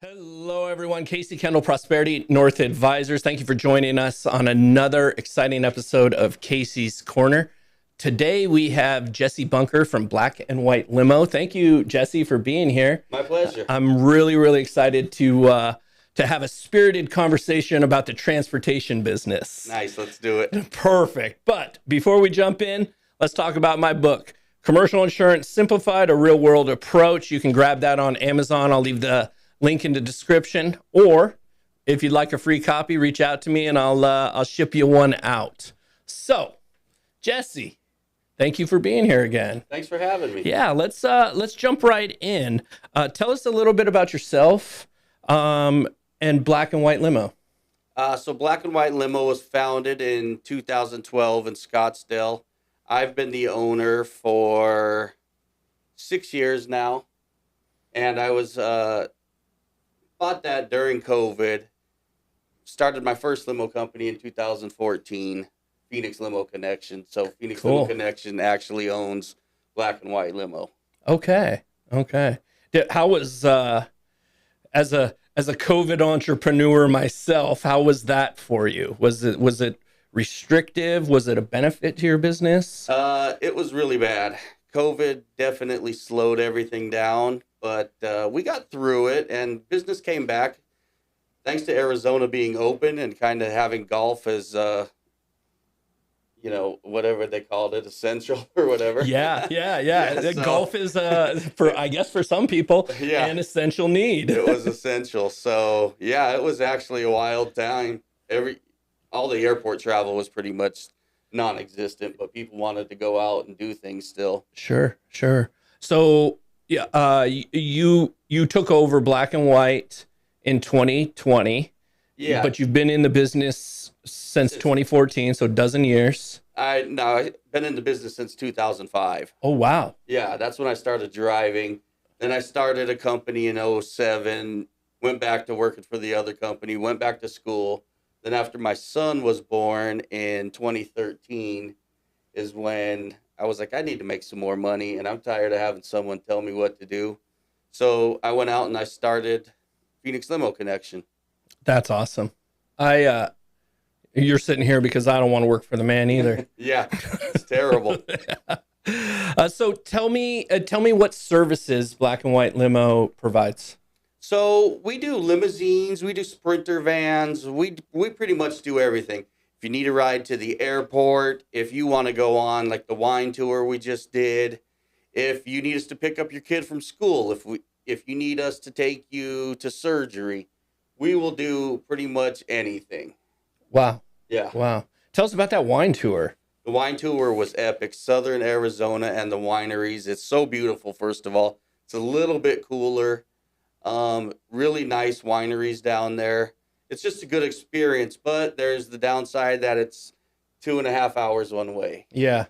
Hello, everyone. Casey Kendall, Prosperity North Advisors. Thank you for joining us on another exciting episode of Casey's Corner. Today, we have Jesse Bunker from Black and White Limo. Thank you, Jesse, for being here. My pleasure. I'm really excited to have a spirited conversation about the transportation business. Nice. Let's do it. Perfect. But before we jump in, let's talk about my book, Commercial Insurance Simplified, a Real World Approach. You can grab that on Amazon. I'll leave the link in the description, or if you'd like a free copy, reach out to me and I'll ship you one out. So, Jesse, thank you for being here again. Thanks for having me. Yeah, let's jump right in. Tell us a little bit about yourself and Black and White Limo. So Black and White Limo was founded in 2012 in Scottsdale. I've been the owner for 6 years now, and I was bought that during COVID. Started my first limo company in 2014, Phoenix Limo Connection. So Phoenix Limo Connection actually owns Black and White Limo. Okay. How was as a COVID entrepreneur myself? How was that for you? Was it restrictive? Was it a benefit to your business? It was really bad. COVID definitely slowed everything down. But we got through it, and business came back thanks to Arizona being open and kind of having golf as, whatever they called it, essential or whatever. Yeah. So, golf is, for some people, an essential need. It was essential. So, yeah, it was actually a wild time. All the airport travel was pretty much non-existent, but people wanted to go out and do things still. Sure. So, yeah, you took over Black and White in 2020. Yeah. But you've been in the business since 2014, so a dozen years. I've been in the business since 2005. Oh, wow. Yeah, that's when I started driving. Then I started a company in 2007, went back to working for the other company, went back to school. Then after my son was born in 2013 is when I was like, I need to make some more money, and I'm tired of having someone tell me what to do. So I went out and I started Phoenix Limo Connection. That's awesome. You're sitting here because I don't want to work for the man either. Yeah, it's terrible. So tell me what services Black and White Limo provides. So we do limousines, we do Sprinter vans, we pretty much do everything. If you need a ride to the airport, if you want to go on like the wine tour we just did, if you need us to pick up your kid from school, if you need us to take you to surgery, we will do pretty much anything. Wow. Yeah. Wow. Tell us about that wine tour. The wine tour was epic. Southern Arizona and the wineries. It's so beautiful, first of all. It's a little bit cooler. Really nice wineries down there. It's just a good experience, but there's the downside that it's 2.5 hours one way. Yeah.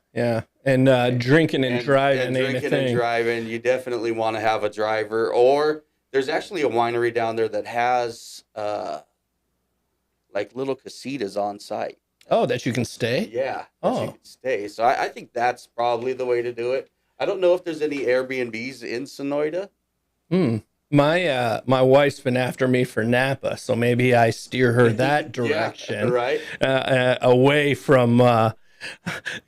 And drinking and driving. You definitely want to have a driver. Or there's actually a winery down there that has like little casitas on site. Oh, that you can stay? Yeah. You can stay. So I think that's probably the way to do it. I don't know if there's any Airbnbs in Sonoyta. My wife's been after me for Napa, so maybe I steer her that direction, right? Away from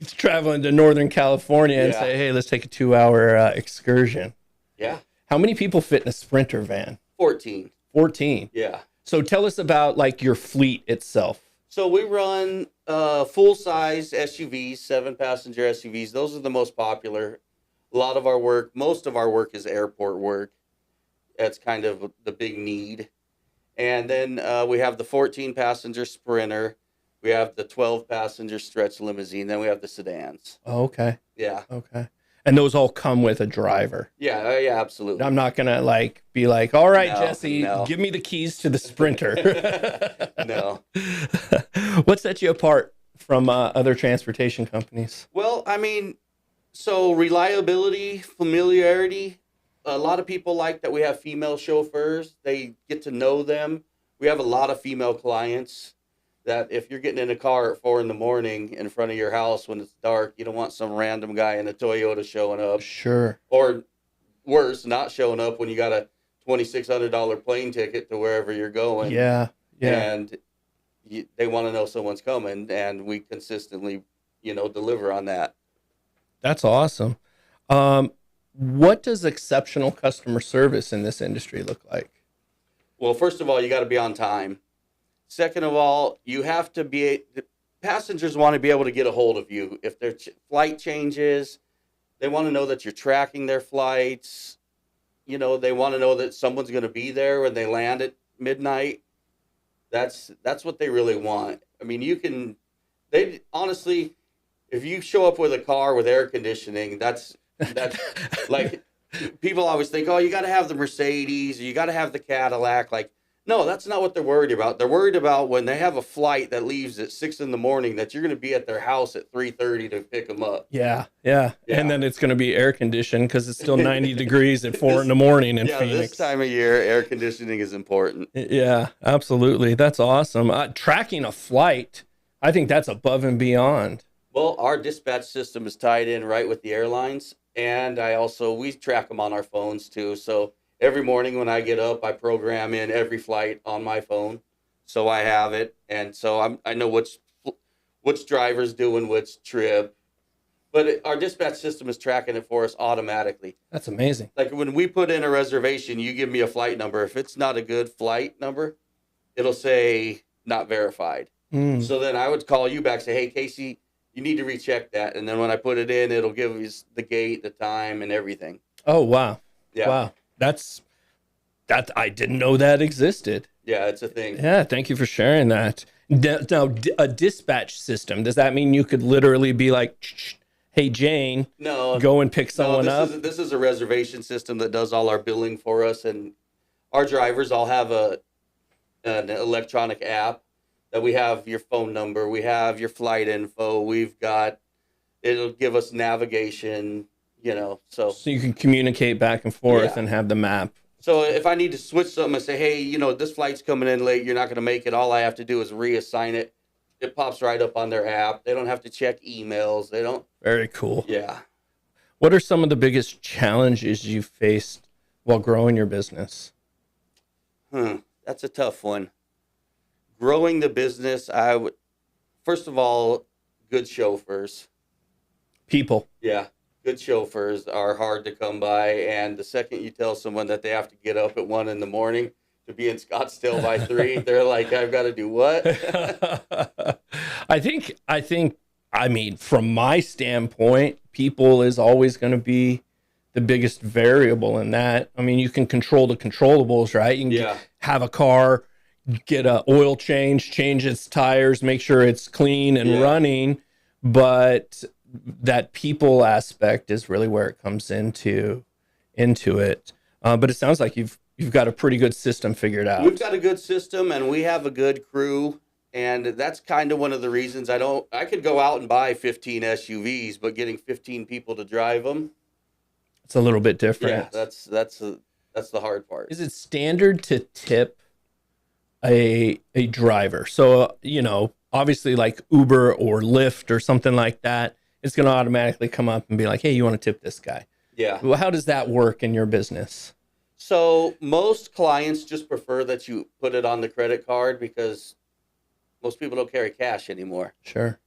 traveling to Northern California and say, hey, let's take a 2-hour excursion. Yeah. How many people fit in a Sprinter van? 14. 14. Yeah. So tell us about like your fleet itself. So we run full-size SUVs, 7-passenger SUVs. Those are the most popular. Most of our work is airport work. That's kind of the big need. And then we have the 14-passenger Sprinter. We have the 12-passenger stretch limousine. Then we have the sedans. Oh, okay. Yeah. Okay. And those all come with a driver. Yeah, absolutely. I'm not going to be like, all right, Jesse, give me the keys to the Sprinter. No. What sets you apart from other transportation companies? Well, I mean, so reliability, familiarity. A lot of people like that we have female chauffeurs. They get to know them. We have a lot of female clients that if you're getting in a car at 4 a.m. in front of your house when it's dark, you don't want some random guy in a Toyota showing up. Sure. Or worse, not showing up when you got a $2,600 plane ticket to wherever you're going. Yeah. Yeah. And they want to know someone's coming, and we consistently, deliver on that. That's awesome. What does exceptional customer service in this industry look like? Well, first of all, you got to be on time. Second of all, you have to be, the passengers want to be able to get a hold of you. If their flight changes, they want to know that you're tracking their flights. They want to know that someone's going to be there when they land at midnight. That's what they really want. I mean, they honestly, if you show up with a car with air conditioning, that's like, people always think, oh, you got to have the Mercedes, or you got to have the Cadillac. Like, no, that's not what they're worried about. They're worried about when they have a flight that leaves at 6 a.m. that you're going to be at their house at 3:30 to pick them up. Yeah. And then it's going to be air conditioned because it's still 90 degrees at 4 a.m. in Phoenix. This time of year, air conditioning is important. Yeah, absolutely. That's awesome. Tracking a flight, I think that's above and beyond. Well, our dispatch system is tied in right with the airlines, and we track them on our phones too. So every morning when I get up, I program in every flight on my phone, so I have it, and so I know which driver's doing which trip. But our dispatch system is tracking it for us automatically. That's amazing. Like when we put in a reservation, you give me a flight number. If it's not a good flight number, it'll say not verified. So then I would call you back, say, hey, Casey, you need to recheck that. And then when I put it in, it'll give you the gate, the time, and everything. Oh, wow. Yeah. Wow. That I didn't know that existed. Yeah, it's a thing. Yeah, thank you for sharing that. Now, a dispatch system, does that mean you could literally be like, hey, Jane, go and pick someone up? This is a reservation system that does all our billing for us, and our drivers all have an electronic app that we have your phone number, we have your flight info, it'll give us navigation, so you can communicate back and forth and have the map. So if I need to switch something and say, hey, this flight's coming in late, you're not going to make it, all I have to do is reassign it. It pops right up on their app. They don't have to check emails. They don't. Very cool. Yeah. What are some of the biggest challenges you've faced while growing your business? That's a tough one. Growing the business, first of all, good chauffeurs. People. Yeah. Good chauffeurs are hard to come by. And the second you tell someone that they have to get up at 1 a.m. to be in Scottsdale by 3, they're like, I've got to do what? I mean, from my standpoint, people is always going to be the biggest variable in that. I mean, you can control the controllables, right? You can have a car, get a oil change its tires, make sure it's clean and running. But that people aspect is really where it comes into it. But it sounds like you've got a pretty good system figured out. We've got a good system, and we have a good crew. And that's kind of one of the reasons I could go out and buy 15 SUVs, but getting 15 people to drive them, it's a little bit different. Yeah, that's the hard part. Is it standard to tip a driver? So, obviously like Uber or Lyft or something like that, it's going to automatically come up and be like, hey, you want to tip this guy? Yeah. Well, how does that work in your business? So most clients just prefer that you put it on the credit card because most people don't carry cash anymore. Sure.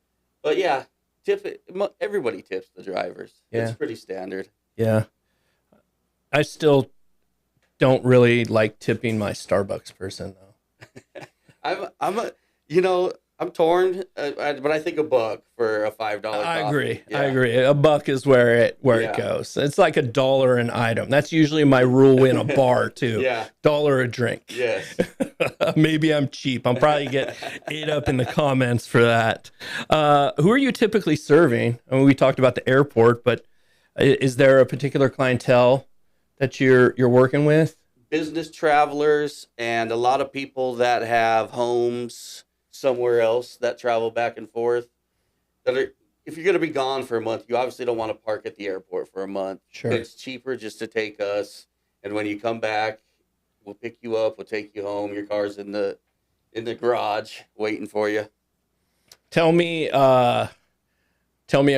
But yeah, tip it. Everybody tips the drivers. Yeah. It's pretty standard. Yeah. I still don't really like tipping my Starbucks person though. I'm torn, but I think $1 for a $5 coffee. I agree. Yeah. I agree. $1 is where it goes. It's like $1 an item. That's usually my rule in a bar too. Yeah. $1 a drink. Yes. Maybe I'm cheap. I'm probably get ate up in the comments for that. Who are you typically serving? I mean, we talked about the airport, but is there a particular clientele that you're working with? Business travelers and a lot of people that have homes somewhere else that travel back and forth. If you're going to be gone for a month, you obviously don't want to park at the airport for a month. Sure. It's cheaper just to take us, and when you come back, we'll pick you up, we'll take you home. Your car's in the garage waiting for you. Tell me a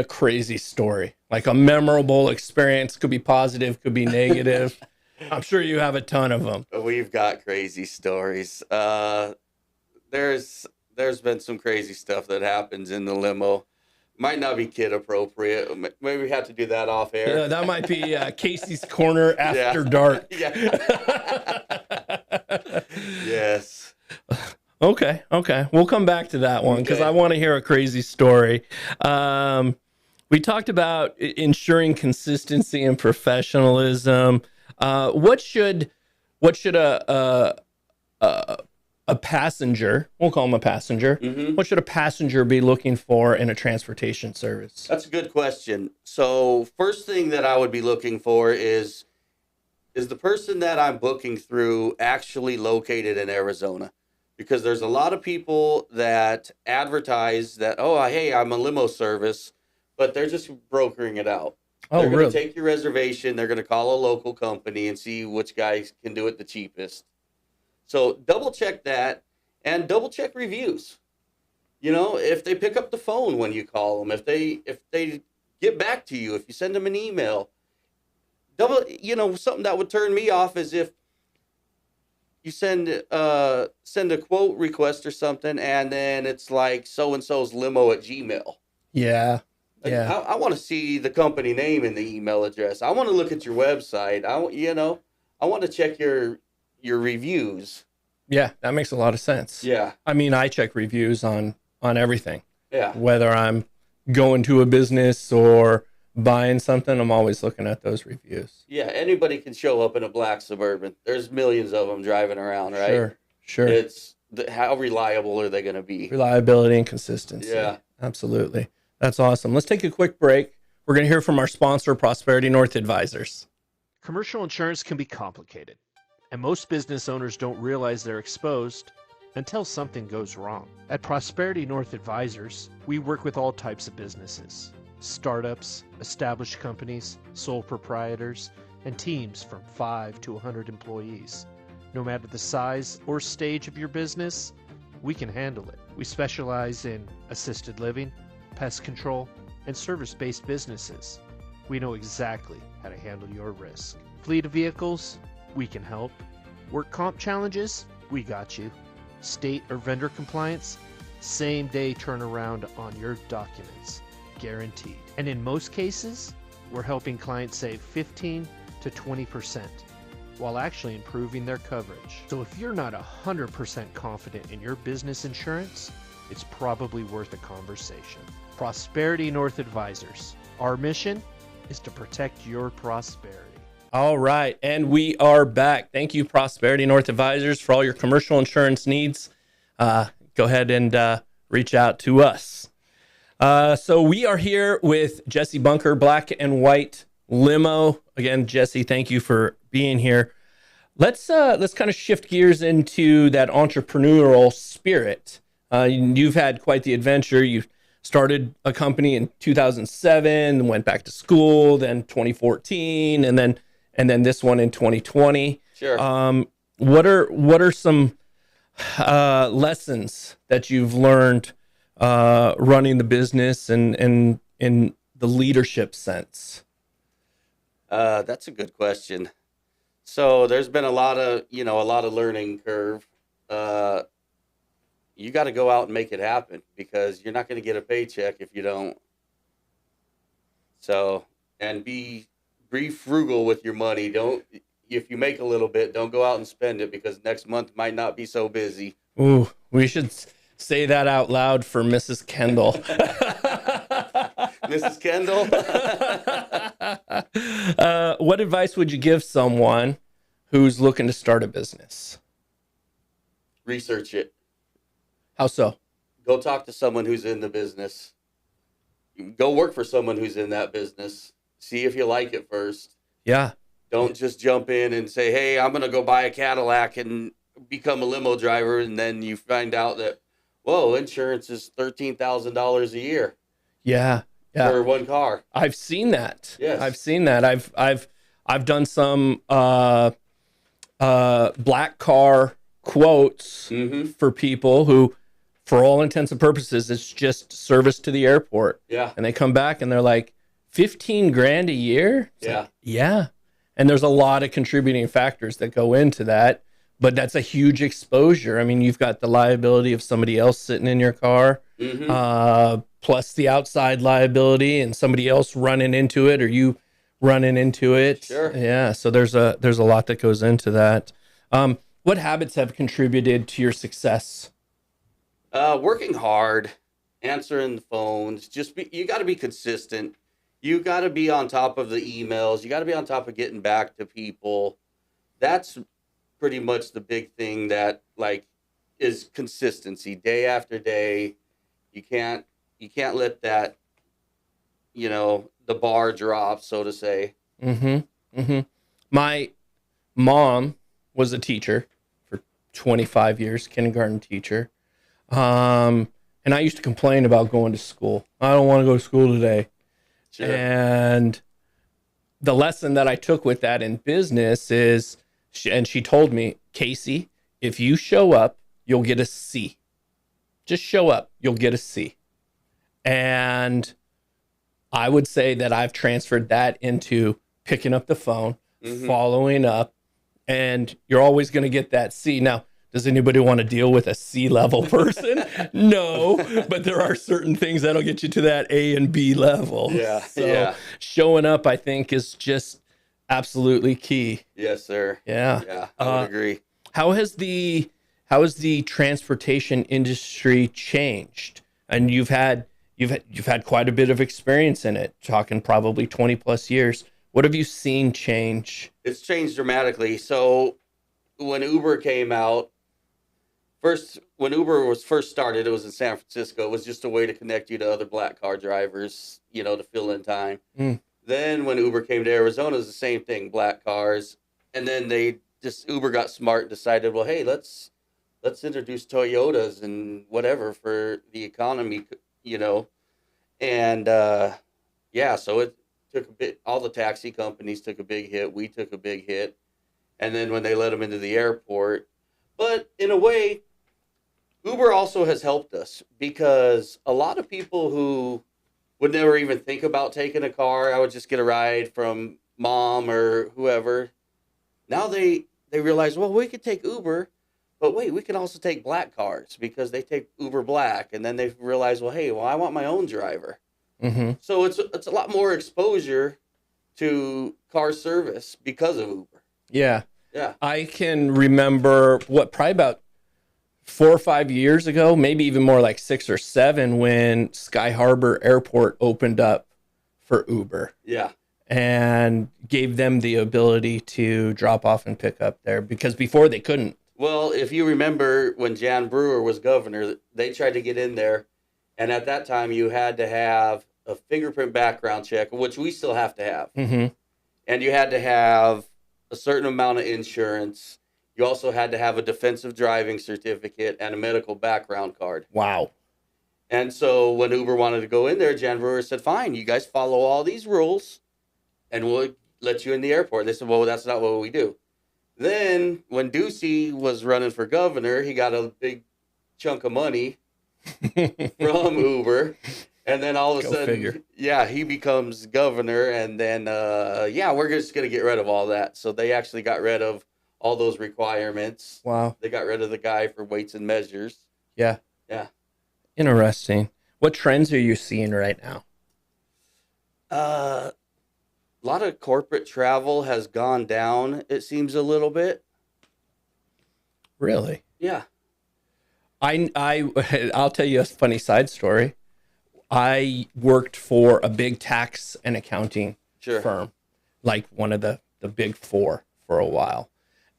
crazy story, like a memorable experience. Could be positive, could be negative. I'm sure you have a ton of them. We've got crazy stories. There's been some crazy stuff that happens in the limo. Might not be kid appropriate. Maybe we have to do that off air. Yeah, that might be Casey's Corner after Yeah. dark. Yeah. Yes. Okay. We'll come back to that one because Okay. I want to hear a crazy story. We talked about ensuring consistency and professionalism. What should a passenger, we'll call him a passenger, what should a passenger be looking for in a transportation service? That's a good question. So first thing that I would be looking for is the person that I'm booking through actually located in Arizona? Because there's a lot of people that advertise that, oh, hey, I'm a limo service, but they're just brokering it out. Oh, They're going really? to take your reservation. They're going to call a local company and see which guys can do it the cheapest. So double check that and double check reviews. You know, if they pick up the phone when you call them, if they get back to you, if you send them an email, something that would turn me off is if you send a quote request or something, and then it's like so-and-so's limo at Gmail. Yeah. Like, I want to see the company name and the email address. I want to look at your website. I want to check your reviews. Yeah, that makes a lot of sense. Yeah. I mean, I check reviews on everything. Yeah. Whether I'm going to a business or buying something, I'm always looking at those reviews. Yeah, anybody can show up in a black Suburban. There's millions of them driving around, right? Sure. It's how reliable are they going to be? Reliability and consistency. Yeah. Absolutely. That's awesome. Let's take a quick break. We're going to hear from our sponsor, Prosperity North Advisors. Commercial insurance can be complicated, and most business owners don't realize they're exposed until something goes wrong. At Prosperity North Advisors, we work with all types of businesses: startups, established companies, sole proprietors, and teams from 5 to 100 employees. No matter the size or stage of your business, we can handle it. We specialize in assisted living, pest control, and service-based businesses. We know exactly how to handle your risk. Fleet of vehicles, we can help. Work comp challenges, we got you. State or vendor compliance, same day turnaround on your documents, guaranteed. And in most cases, we're helping clients save 15 to 20% while actually improving their coverage. So if you're not 100% confident in your business insurance, it's probably worth a conversation. Prosperity North Advisors. Our mission is to protect your prosperity. All right. And we are back. Thank you, Prosperity North Advisors, for all your commercial insurance needs. Go ahead and reach out to us. So we are here with Jesse Bunker, Black and White Limo. Again, Jesse, thank you for being here. Let's kind of shift gears into that entrepreneurial spirit. You've had quite the adventure. You started a company in 2007, went back to school, then 2014, and then this one in 2020. Sure. What are some lessons that you've learned running the business and in the leadership sense? That's a good question. So there's been a lot of learning curve. You got to go out and make it happen because you're not going to get a paycheck if you don't. So, and be frugal with your money. If you make a little bit, don't go out and spend it because next month might not be so busy. Ooh, we should say that out loud for Mrs. Kendall. Mrs. Kendall? What advice would you give someone who's looking to start a business? Research it. How so? Go talk to someone who's in the business. Go work for someone who's in that business. See if you like it first. Yeah. Don't just jump in and say, hey, I'm going to go buy a Cadillac and become a limo driver. And then you find out that, whoa, insurance is $13,000 a year. Yeah. For one car. I've seen that. Yes. I've seen that. I've done some black car quotes for people who, for all intents and purposes, it's just service to the airport. Yeah. And they come back and they're like, 15 grand a year? It's Yeah. like, yeah. And there's a lot of contributing factors that go into that, but that's a huge exposure. I mean, you've got the liability of somebody else sitting in your car, plus the outside liability and somebody else running into it or you running into it. Sure. Yeah. So there's a lot that goes into that. What habits have contributed to your success? Working hard, answering the phones. You got to be consistent. You got to be on top of the emails. You got to be on top of getting back to people. That's pretty much the big thing that is consistency day after day. You can't let that, the bar drop, so to say. My mom was a teacher for 25 years, kindergarten teacher. And I used to complain about going to school. I don't want to go to school today. Sure. And the lesson that I took with that in business is, she told me, Casey, if you show up, you'll get a C. Just show up, you'll get a C. And I would say that I've transferred that into picking up the phone, following up, and you're always going to get that C. Now, does anybody want to deal with a C-level person? No, but there are certain things that'll get you to that A and B level. Yeah, so showing up, I think, is just absolutely key. Yes, sir. Yeah, I would agree. How has the transportation industry changed? And you've had quite a bit of experience in it, talking probably 20 plus years. What have you seen change? It's changed dramatically. So when Uber came out, when Uber was first started, it was in San Francisco. It was just a way to connect you to other black car drivers, to fill in time. Then when Uber came to Arizona, it was the same thing, black cars. And then Uber got smart and decided, well, hey, let's introduce Toyotas and whatever for the economy, And so it took a bit. All the taxi companies took a big hit. We took a big hit. And then when they let them into the airport, but in a way, Uber also has helped us because a lot of people who would never even think about taking a car, I would just get a ride from mom or whoever. Now they realize, well, we could take Uber, but wait, we can also take black cars because they take Uber Black. And then they realize, well, hey, I want my own driver. So it's a lot more exposure to car service because of Uber. Yeah. Yeah. I can remember probably about 4 or 5 years ago, maybe even more like 6 or 7, when Sky Harbor Airport opened up for Uber. Yeah. And gave them the ability to drop off and pick up there, because before they couldn't. Well, if you remember when Jan Brewer was governor, they tried to get in there. And at that time, you had to have a fingerprint background check, which we still have to have. And you had to have a certain amount of insurance. You also had to have a defensive driving certificate and a medical background card. Wow. And so when Uber wanted to go in there, Jan Brewer said, fine, you guys follow all these rules and we'll let you in the airport. They said, well, that's not what we do. Then when Ducey was running for governor, he got a big chunk of money from Uber. And then all of a sudden, he becomes governor. And then, we're just going to get rid of all that. So they actually got rid of all those requirements. Wow. They got rid of the guy for weights and measures. Yeah. Yeah. Interesting. What trends are you seeing right now? A lot of corporate travel has gone down, it seems, a little bit. Really? Yeah. I'll tell you a funny side story. I worked for a big tax and accounting firm, like one of the big four for a while.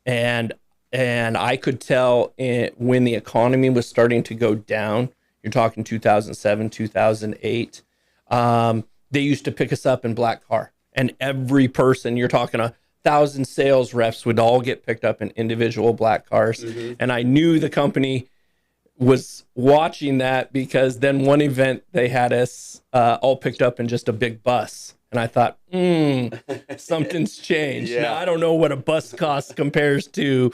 And I could tell when the economy was starting to go down, you're talking 2007, 2008, they used to pick us up in black car. And every person, you're talking 1,000 sales reps would all get picked up in individual black cars. And I knew the company was watching that, because then one event they had us all picked up in just a big bus. And I thought, something's changed. Now, I don't know what a bus cost compares to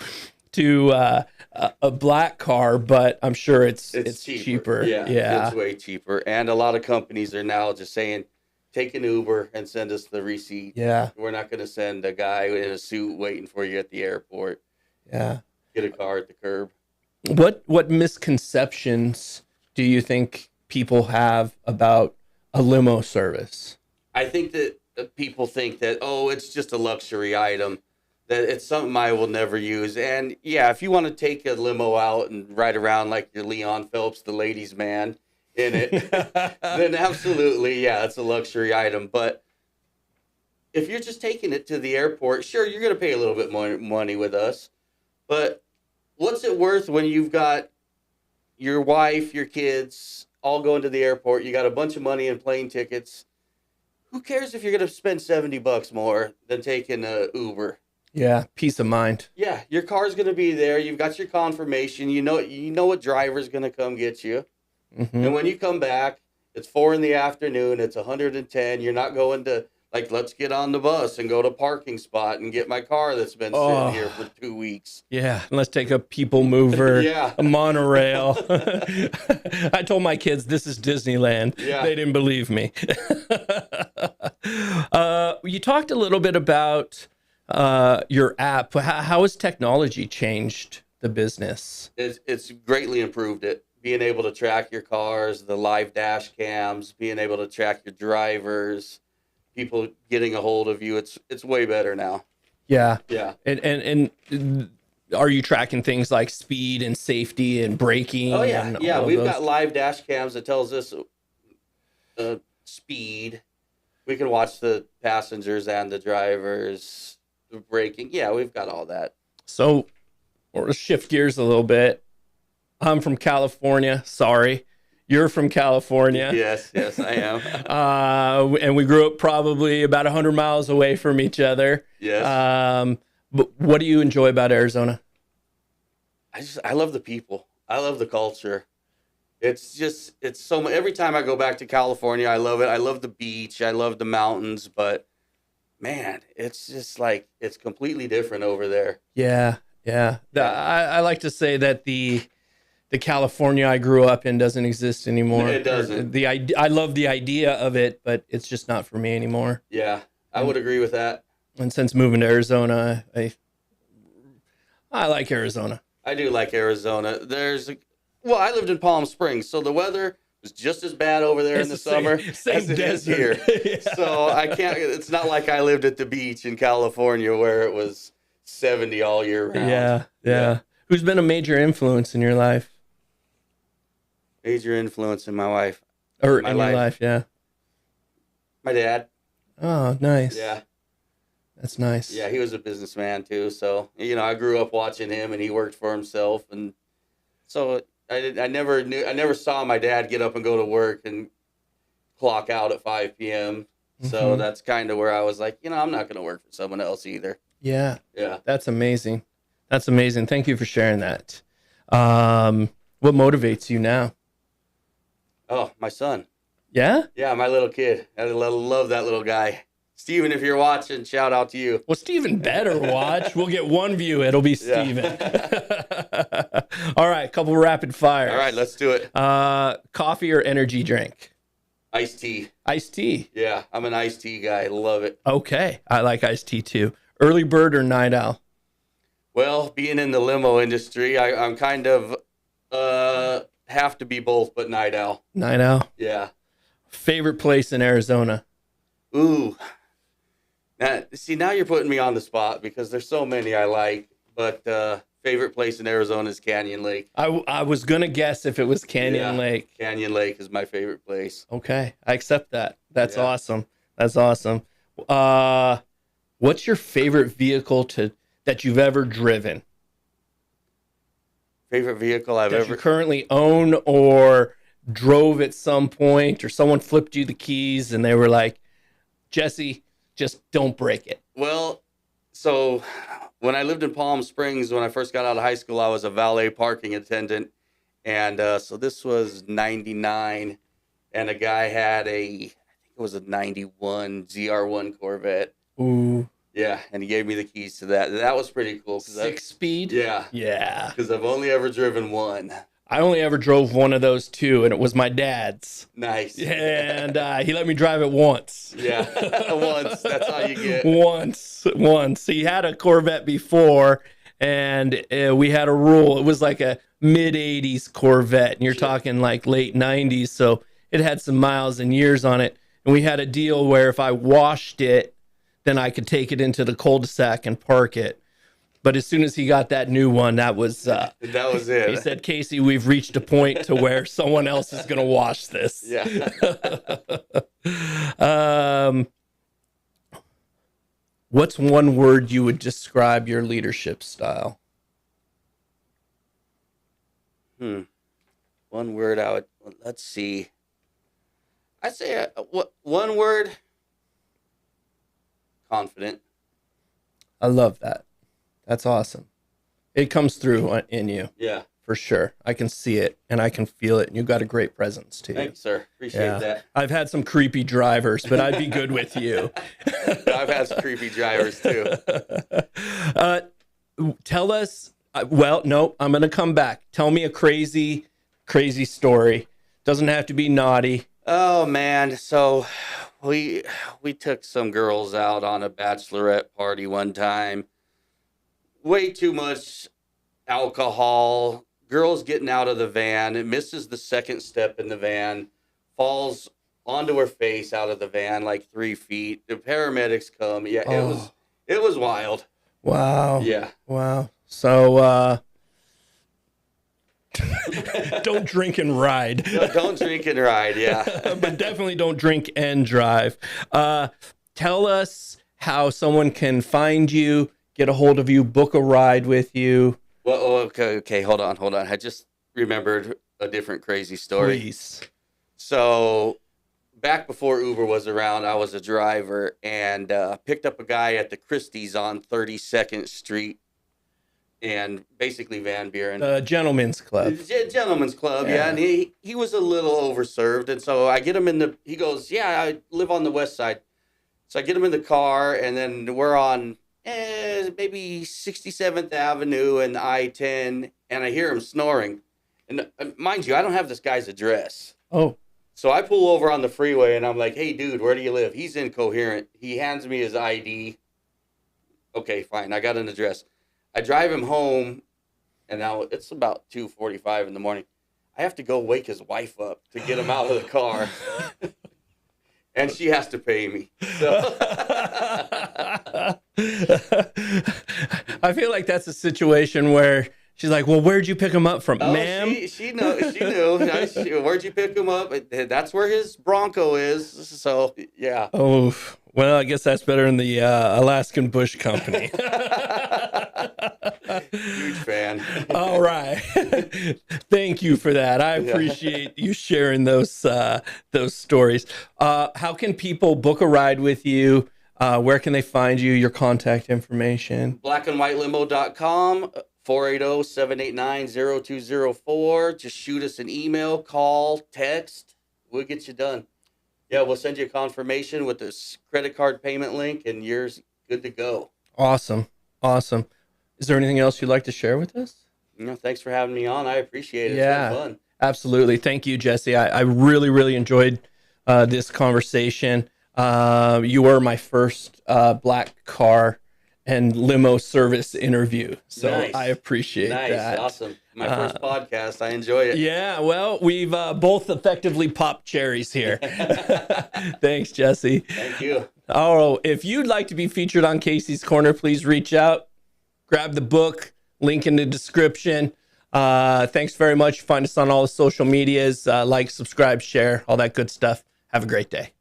a black car, but I'm sure it's cheaper. Yeah, it's way cheaper. And a lot of companies are now just saying, take an Uber and send us the receipt. Yeah. We're not going to send a guy in a suit waiting for you at the airport. Yeah. Get a car at the curb. What misconceptions do you think people have about a limo service? I think that people think that, oh, it's just a luxury item, that it's something I will never use. And yeah, if you want to take a limo out and ride around like you're Leon Phelps, the ladies' man in it, then absolutely, yeah, it's a luxury item. But if you're just taking it to the airport, sure, you're going to pay a little bit more money with us. But what's it worth when you've got your wife, your kids all going to the airport? You got a bunch of money in plane tickets. Who cares if you're going to spend $70 more than taking an Uber? Yeah, peace of mind. Yeah, your car's going to be there. You've got your confirmation. You know what driver's going to come get you. Mm-hmm. And when you come back, it's 4 p.m. It's 110. You're not going to, like, let's get on the bus and go to parking spot and get my car that's been sitting here for 2 weeks. Yeah, let's take a people mover, Yeah. a monorail. I told my kids this is Disneyland. Yeah. They didn't believe me. You talked a little bit about your app. How has technology changed the business? It's greatly improved it. Being able to track your cars, the live dash cams, being able to track your drivers, people getting a hold of you. It's way better now. Yeah. Yeah. And are you tracking things like speed and safety and braking? Oh yeah, and yeah. all We've those? got live dash cams that tells us speed. We can watch the passengers and the drivers, the braking. Yeah, we've got all that. So, we'll shift gears a little bit. I'm from California. Sorry. You're from California. Yes, I am. And we grew up probably about 100 miles away from each other. Yes. But what do you enjoy about Arizona? I love the people. I love the culture. It's so much. Every time I go back to California, I love it. I love the beach. I love the mountains, but man, it's just like, it's completely different over there. Yeah. I like to say that the California I grew up in doesn't exist anymore. It doesn't. I love the idea of it, but it's just not for me anymore. Yeah, I would agree with that. And since moving to Arizona, I like Arizona. I do like Arizona. I lived in Palm Springs, so the weather was just as bad over there in the summer same as it is desert. here. Yeah. So it's not like I lived at the beach in California where it was 70 all year round. Yeah. Who's been a major influence in your life? Major influence in my wife. Or My in your life, yeah. My dad. Oh, nice. Yeah. That's nice. Yeah, he was a businessman too. So, I grew up watching him and he worked for himself. And so I never saw my dad get up and go to work and clock out at 5 p.m. So that's kind of where I was like, I'm not going to work for someone else either. Yeah. Yeah. That's amazing. Thank you for sharing that. What motivates you now? Oh, my son. Yeah? Yeah, my little kid. I love that little guy. Steven, if you're watching, shout out to you. Well, Steven better watch. We'll get one view. It'll be Steven. All right, couple rapid fires. All right, let's do it. Coffee or energy drink? Iced tea. Iced tea. Yeah, I'm an iced tea guy. Love it. Okay, I like iced tea too. Early bird or night owl? Well, being in the limo industry, I'm kind of have to be both, but night owl. Night owl. Yeah. Favorite place in Arizona? Ooh. Now you're putting me on the spot because there's so many I like, but favorite place in Arizona is Canyon Lake. I was going to guess if it was Canyon Lake. Canyon Lake is my favorite place. Okay, I accept that. That's awesome. That's awesome. What's your favorite vehicle that you've ever driven? Favorite vehicle that you currently own or drove at some point, or someone flipped you the keys and they were like, Jesse, just don't break it. Well, so when I lived in Palm Springs, when I first got out of high school, I was a valet parking attendant. And so this was 99, and a guy had I think it was a 91 ZR1 Corvette. Ooh. Yeah, and he gave me the keys to that. That was pretty cool. 6-speed? Yeah. Yeah. Because I've only ever driven one. I only ever drove one of those two, and it was my dad's. Nice. And he let me drive it once. Yeah, once. That's all you get. Once. He had a Corvette before, and we had a rule. It was like a mid-'80s Corvette, and you're talking like late 90s, so it had some miles and years on it. And we had a deal where if I washed it, then I could take it into the cul-de-sac and park it. But as soon as he got that new one, that was it. He said, Casey, we've reached a point to where someone else is going to wash this. Yeah. What's one word you would describe your leadership style? One word let's see. I'd say one word, confident. I love that. That's awesome. It comes through in you. Yeah. For sure. I can see it and I can feel it. And you've got a great presence too. Thanks, sir. Appreciate that. I've had some creepy drivers, but I'd be good with you. I've had some creepy drivers too. Tell us, well, no, I'm going to come back. Tell me a crazy story. Doesn't have to be naughty. Oh man. So we took some girls out on a bachelorette party one time. Way too much alcohol. Girl's getting out of the van. It misses the second step in the van. Falls onto her face out of the van like 3 feet. The paramedics come. Yeah, it was wild. Wow. Yeah. Wow. So don't drink and ride. No, don't drink and ride, yeah. But definitely don't drink and drive. Tell us how someone can find you, get a hold of you, book a ride with you. Well, okay, hold on. I just remembered a different crazy story. Please. So, back before Uber was around, I was a driver and picked up a guy at the Christie's on 32nd Street and basically Van Buren. The Gentlemen's Club. Gentlemen's Club, yeah. And he was a little overserved. And so I get him he goes, yeah, I live on the west side. So I get him in the car and then we're on maybe 67th Avenue and I-10, and I hear him snoring. And mind you, I don't have this guy's address. Oh. So I pull over on the freeway, and I'm like, hey, dude, where do you live? He's incoherent. He hands me his ID. Okay, fine. I got an address. I drive him home, and now it's about 2:45 in the morning. I have to go wake his wife up to get him out of the car. And she has to pay me. So. I feel like that's a situation where she's like, well, where'd you pick him up from, ma'am? She knew. Where'd you pick him up? That's where his Bronco is. So, yeah. Oh, well, I guess that's better than the Alaskan Bush Company. Huge fan. All right. Thank you for that. I appreciate you sharing those stories. How can people book a ride with you? Where can they find you? Your contact information? blackandwhitelimo.com, 480-789-0204. Just shoot us an email, call, text. We'll get you done. Yeah, we'll send you a confirmation with this credit card payment link, and you're good to go. Awesome. Is there anything else you'd like to share with us? Thanks for having me on. I appreciate it. Yeah, it's been fun. Absolutely. Thank you, Jesse. I really, really enjoyed this conversation. You were my first black car and limo service interview. So nice. I appreciate that. Awesome. My first podcast. I enjoy it. Yeah, well, we've both effectively popped cherries here. Thanks, Jesse. Thank you. Oh, if you'd like to be featured on Casey's Corner, please reach out. Grab the book, link in the description. Thanks very much. Find us on all the social medias. Like, subscribe, share, all that good stuff. Have a great day.